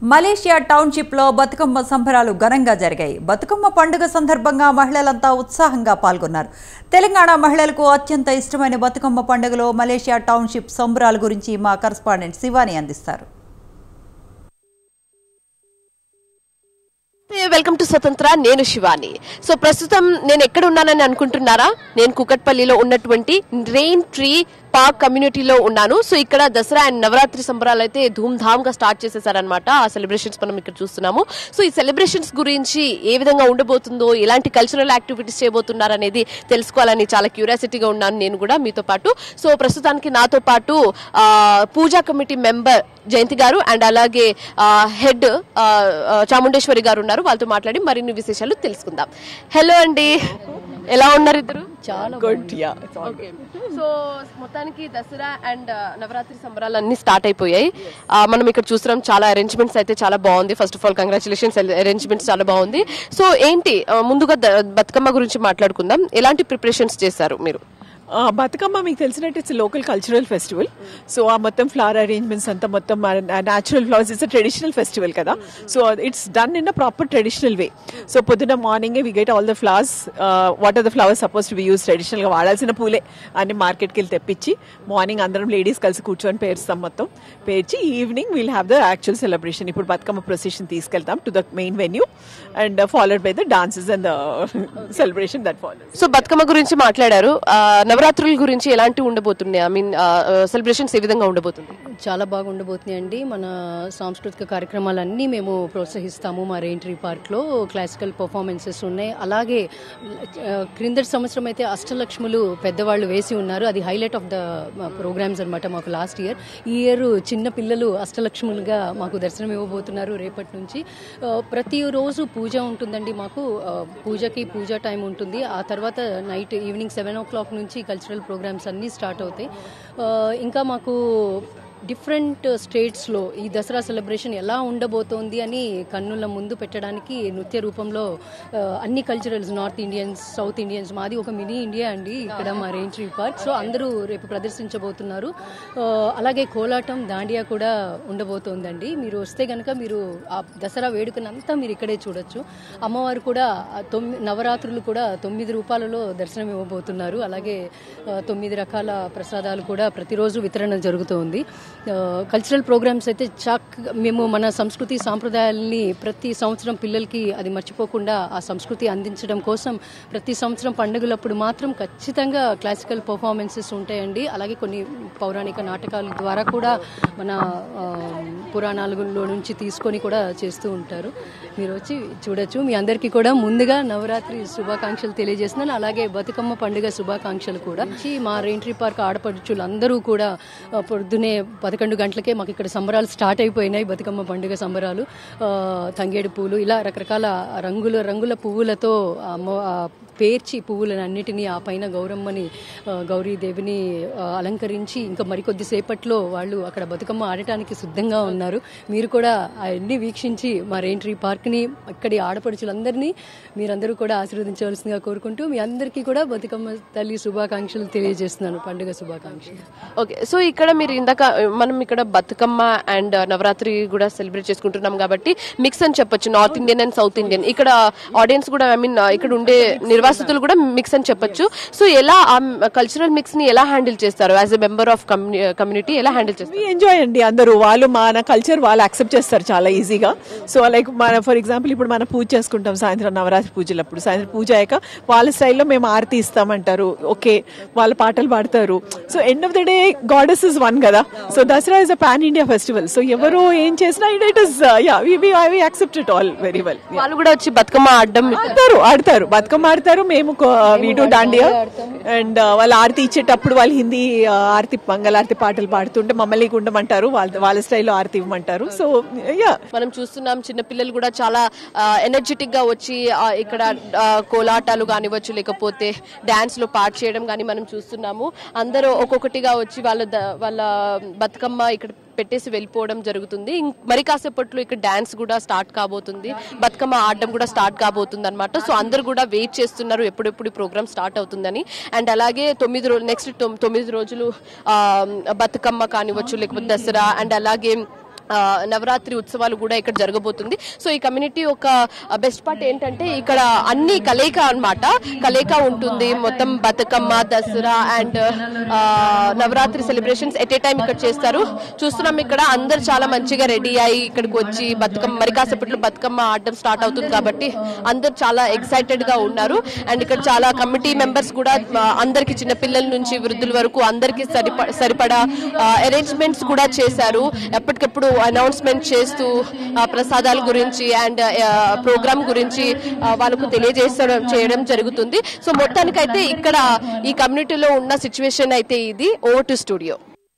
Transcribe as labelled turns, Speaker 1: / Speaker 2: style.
Speaker 1: Malaysia township లో బతుకమ్మ సంబరాలు ఘనంగా జరిగాయి. బతుకమ్మ పండుగ సందర్భంగా మహిళలంతా ఉత్సాహంగా పాల్గొన్నారు. తెలంగాణ మహిళలకు అత్యంత ఇష్టమైన బతుకమ్మ పండుగలో మలేషియా టౌన్షిప్ సంబరాల గురించి మా కరెస్పాండెంట్ శివాని అందిస్తారు.
Speaker 2: వెల్కమ్ టు స్వతంత్ర. నేను శివాని. సో ప్రస్తుతం నేను ఎక్కడ ఉన్నానని అనుకుంటున్నారా? నేను కుకట్పల్లిలో ఉన్నటువంటి రెయిన్ ట్రీ పార్క్ కమ్యూనిటీలో ఉన్నాను. సో ఇక్కడ దసరా అండ్ నవరాత్రి సంబరాలు అయితే ధూమ్ ధామ్ గా స్టార్ట్ చేసేసారనమాట. ఆ సెలబ్రేషన్స్ మనం ఇక్కడ చూస్తున్నాము. సో ఈ సెలబ్రేషన్స్ గురించి ఏ విధంగా ఉండబోతుందో, ఎలాంటి కల్చరల్ యాక్టివిటీస్ చేయబోతున్నారు అనేది తెలుసుకోవాలని చాలా క్యూరియాసిటీగా ఉన్నాను నేను కూడా మీతో పాటు. సో ప్రస్తుతానికి నాతో పాటు పూజా కమిటీ మెంబర్ జయంతి గారు అండ్ అలాగే హెడ్ చాముండేశ్వరి గారు ఉన్నారు. వాళ్ళతో మాట్లాడి మరిన్ని విశేషాలు తెలుసుకుందాం. హలో అండి, ఎలా ఉన్నారు ఇద్దరు?
Speaker 3: చాలా గుడ్.
Speaker 2: సో మొత్తానికి దసరా అండ్ నవరాత్రి సంబరాలు అన్ని స్టార్ట్ అయిపోయాయి. మనం ఇక్కడ చూస్తున్నాం, చాలా అరేంజ్మెంట్స్ అయితే చాలా బాగుంది. First of all congratulations, arrangements చాలా బాగుంది. సో ఏంటి, ముందుగా బతుకమ్మ గురించి మాట్లాడుకుందాం. ఎలాంటి ప్రిపరేషన్స్ చేశారు మీరు?
Speaker 3: బతుకమ్మ మీకు తెలిసినట్టు it's local cultural festival. So ఆ మొత్తం ఫ్లవర్ అరేంజ్మెంట్స్ అంతా మొత్తం natural flowers, it's traditional festival కదా. So it's done in a proper traditional way. So పొద్దున్న morning we get all the flowers, what are the flowers suppose to be use, traditional గా వాడాల్సిన పూలే అన్ని మార్కెట్కి వెళ్ళి తెప్పించి మార్నింగ్ అందరం లేడీస్ కలిసి కూర్చొని పేరుస్తాం. మొత్తం పేర్చి evening we'll have the actual celebration. ఇప్పుడు బతుకమ్మ ప్రొసెషన్ తీసుకెళ్తాం to the main venue and followed by the dances and the celebration that follow.
Speaker 2: So Bathukamma గురించి మాట్లాడారు. నవరాత్రుల గురించి ఎలాంటి ఉండబోతున్నాయి? ఐ మీన్ సెలబ్రేషన్స్ ఏ విధంగా ఉండబోతుంది?
Speaker 4: చాలా బాగా ఉండబోతున్నాయండి. మన సాంస్కృతిక కార్యక్రమాలన్నీ మేము ప్రోత్సహిస్తాము. మా రెయిన్ ట్రీ పార్క్లో క్లాసికల్ పర్ఫార్మెన్సెస్ ఉన్నాయి. అలాగే క్రిందటి సంవత్సరం అయితే అష్టలక్ష్ములు పెద్దవాళ్ళు వేసి ఉన్నారు. అది హైలైట్ ఆఫ్ ద ప్రోగ్రామ్స్ అనమాట మాకు లాస్ట్ ఇయర్. ఈ ఇయర్ చిన్న పిల్లలు అష్టలక్ష్ములుగా మాకు దర్శనం ఇవ్వబోతున్నారు రేపటి నుంచి. ప్రతిరోజు పూజ ఉంటుందండి మాకు. పూజా టైం ఉంటుంది. ఆ తర్వాత నైట్ ఈవినింగ్ 7 o'clock నుంచి కల్చరల్ ప్రోగ్రామ్స్ అన్నీ స్టార్ట్ అవుతాయి. ఇంకా మాకు డిఫరెంట్ స్టేట్స్లో ఈ దసరా సెలబ్రేషన్ ఎలా ఉండబోతోంది అని కన్నుల ముందు పెట్టడానికి నృత్య రూపంలో అన్ని culturals, north Indians, south Indians, మాది ఒక మినీ ఇండియా అండి ఇక్కడ మా రెయిన్ ట్రీ పార్క్. సో అందరూ రేపు ప్రదర్శించబోతున్నారు. అలాగే కోలాటం, దాండియా కూడా ఉండబోతోందండి. మీరు వస్తే కనుక మీరు ఆ దసరా వేడుకనంతా మీరు ఇక్కడే చూడొచ్చు. అమ్మవారు కూడా నవరాత్రులు కూడా 9 రూపాలలో దర్శనం ఇవ్వబోతున్నారు. అలాగే 9 రకాల ప్రసాదాలు కూడా ప్రతిరోజు వితరణ జరుగుతోంది. కల్చరల్ ప్రోగ్రామ్స్ అయితే మేము మన సంస్కృతి సాంప్రదాయాల్ని ప్రతి సంవత్సరం పిల్లలకి అది మర్చిపోకుండా ఆ సంస్కృతి అందించడం కోసం ప్రతి సంవత్సరం పండుగలప్పుడు మాత్రం ఖచ్చితంగా క్లాసికల్ పర్ఫార్మెన్సెస్ ఉంటాయండి. అలాగే కొన్ని పౌరాణిక నాటకాల ద్వారా కూడా మన పురాణాలలో నుంచి తీసుకొని కూడా చేస్తూ ఉంటారు. మీరు వచ్చి చూడొచ్చు. మీ అందరికీ కూడా ముందుగా నవరాత్రి శుభాకాంక్షలు తెలియజేస్తున్నాను. అలాగే బతుకమ్మ పండుగ శుభాకాంక్షలు కూడా. మా రెయిన్ ట్రీ పార్క్ ఆడపడుచులు అందరూ కూడా పొద్దునే 11 గంటలకే మాకు ఇక్కడ సంబరాలు స్టార్ట్ అయిపోయినాయి. బతుకమ్మ పండుగ సంబరాలు, తంగేడు పూలు, ఇలా రకరకాల రంగుల పువ్వులతో పేర్చి పువ్వులన్నిటినీ ఆ పైన గౌరీదేవిని అలంకరించి ఇంకా మరికొద్ది సేపట్లో వాళ్ళు అక్కడ బతుకమ్మ ఆడటానికి సిద్ధంగా ఉన్నారు. మీరు కూడా అవన్నీ వీక్షించి మా రెయిన్ ట్రీ పార్క్ని, ఇక్కడి ఆడపడుచులందరినీ మీరందరూ కూడా ఆశీర్వదించవలసిందిగా కోరుకుంటూ మీ అందరికీ కూడా బతుకమ్మ తల్లి శుభాకాంక్షలు తెలియజేస్తున్నాను, పండుగ శుభాకాంక్షలు.
Speaker 2: ఓకే, సో ఇక్కడ మీరు ఇందాక మనం ఇక్కడ బతుకమ్మ అండ్ నవరాత్రి కూడా సెలబ్రేట్ చేసుకుంటున్నాం కాబట్టి మిక్స్ అని చెప్పొచ్చు, north Indian and south Indian. ఇక్కడ ఆడియన్స్ కూడా, ఐ మీన్ ఇక్కడ ఉండే నిర్వాసితులు కూడా మిక్స్ అని చెప్పొచ్చు. సో ఎలా ఆ కల్చరల్ మిక్స్ ని ఎలా హ్యాండిల్ చేస్తారు? As a member of community ఎలా హ్యాండిల్ చేస్తారు?
Speaker 3: ఎంజాయ్ అండి. అందరూ వాళ్ళు మన కల్చర్ వాళ్ళు యాక్సెప్ట్ చేస్తారు చాలా ఈజీగా. సో లైక్ మన ఫర్ ఎగ్జాంపుల్ ఇప్పుడు మనం పూజ చేసుకుంటాం సాయంత్రం నవరాత్రి పూజలప్పుడు. సాయంత్రం పూజ అయ్యాక వాళ్ళ స్టైల్లో మేము ఆరతి ఇస్తామంటారు. ఓకే, వాళ్ళ పాటలు పాడతారు. So end of the day goddess is one కదా. So Dasara is a pan India festival. So ఎవరు ఏం చేసినా it is we accept it all very well.
Speaker 2: వాళ్ళు కూడా వచ్చి బతుకమ్మ
Speaker 3: ఆడతారు, బతుకమ్మ ఆడతారు. మేము వీడు దాండియా అండ్ వాళ్ళు ఆరతి ఇచ్చేటప్పుడు వాళ్ళు హిందీ ఆరతి, మంగళారతి పాటలు పాడుతుంటే మమ్మల్ని ఉండమంటారు, వాళ్ళ స్టైల్లో ఆరతి ఇవ్వమంటారు. సో
Speaker 2: మనం చూస్తున్నాం చిన్నపిల్లలు కూడా చాలా ఎనర్జెటిక్ గా వచ్చి ఇక్కడ కోలాటాలు కానివచ్చు, లేకపోతే డాన్స్ లో పార్ట్ చేయడం కానీ మనం చూస్తున్నాము. అందరూ ఒక్కొక్కటిగా వచ్చి వాళ్ళ బతుకమ్మ ఇక్కడ పెట్టేసి వెళ్ళిపోవడం జరుగుతుంది. మరి కాసేపట్లో ఇక్కడ డాన్స్ కూడా స్టార్ట్ కాబోతుంది, బతుకమ్మ ఆడడం కూడా స్టార్ట్ కాబోతుంది అనమాట. సో అందరు కూడా వెయిట్ చేస్తున్నారు ఎప్పుడెప్పుడు ప్రోగ్రామ్ స్టార్ట్ అవుతుందని. అండ్ అలాగే 9 రోజులు బతుకమ్మ కానివచ్చు, లేకపోతే దసరా అండ్ అలాగే నవరాత్రి ఉత్సవాలు కూడా ఇక్కడ జరగబోతుంది. సో ఈ కమ్యూనిటీ ఒక బెస్ట్ పార్ట్ ఏంటంటే ఇక్కడ అన్ని కలయిక అన్నమాట. కలయిక ఉంటుంది, మొత్తం Bathukamma, Dasara and Navaratri celebrations at a time ఇక్కడ చేస్తారు. చూస్తున్నాం ఇక్కడ అందరు చాలా మంచిగా రెడీ అయ్యి ఇక్కడికి వచ్చి బతుకమ్మ మరి కాసేపట్లో బతుకమ్మ ఆడడం స్టార్ట్ అవుతుంది కాబట్టి అందరు చాలా ఎక్సైటెడ్ గా ఉన్నారు. అండ్ ఇక్కడ చాలా కమిటీ మెంబర్స్ కూడా అందరికి చిన్న పిల్లల నుంచి వృద్ధుల వరకు అందరికి సరిపడా అరేంజ్మెంట్స్ కూడా చేశారు. ఎప్పటికప్పుడు అనౌన్స్మెంట్ చేస్తూ ప్రసాదాల గురించి అండ్ ప్రోగ్రామ్ గురించి వాళ్ళకు చేయడం జరుగుతుంది. సో మొత్తానికైతే ఇక్కడ ఈ కమ్యూనిటీలో ఉన్న సిచ్యువేషన్ అయితే ఇది. Over to studio.